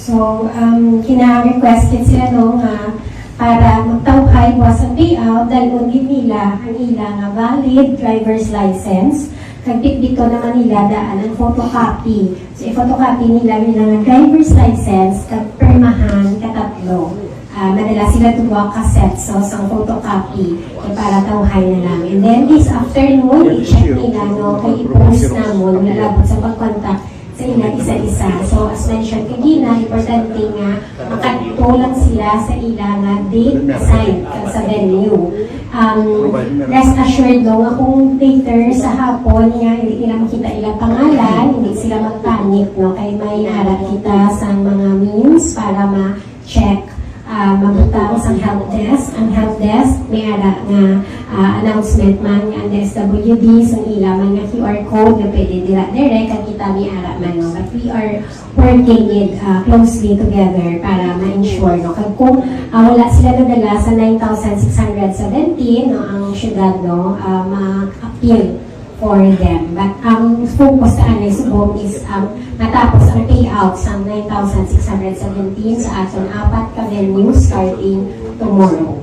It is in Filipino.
So, kina-requested sila para magtawhay buwas ang payout dahil ungin nila ang ilang valid driver's license. Kagpit dito naman nila daan ang photocopy. So, i-photocopy nila ilang driver's license kagpermahan katatlo. Madala sila tuwa cassette so sa photocopy para tawhay na lang. And then this afternoon, i-check nila kay i-post namon nalabot sa pag-contact sa ilang isa-isa. So, as mentioned kanina, importante nga makatulang sila sa ilang date assigned sa venue. Rest assured akong later sa hapon nga hindi nila makita ilang pangalan, hindi sila mag-panic, kay may harap kita sa mga means para ma-check mabutang sa help desk. Ang help desk may ara nga announcement man nga ang SWD sa ilaman nga QR code na pwede direct at kita may ara man. But we are working it closely together para ma-ensure. Kag kung wala sila nadala sa 9,617 ang syudad ma-appeal for them. But ang focus sa anay subong is matapos ang payout sa 9,617 sa aton 4 ka venues starting tomorrow.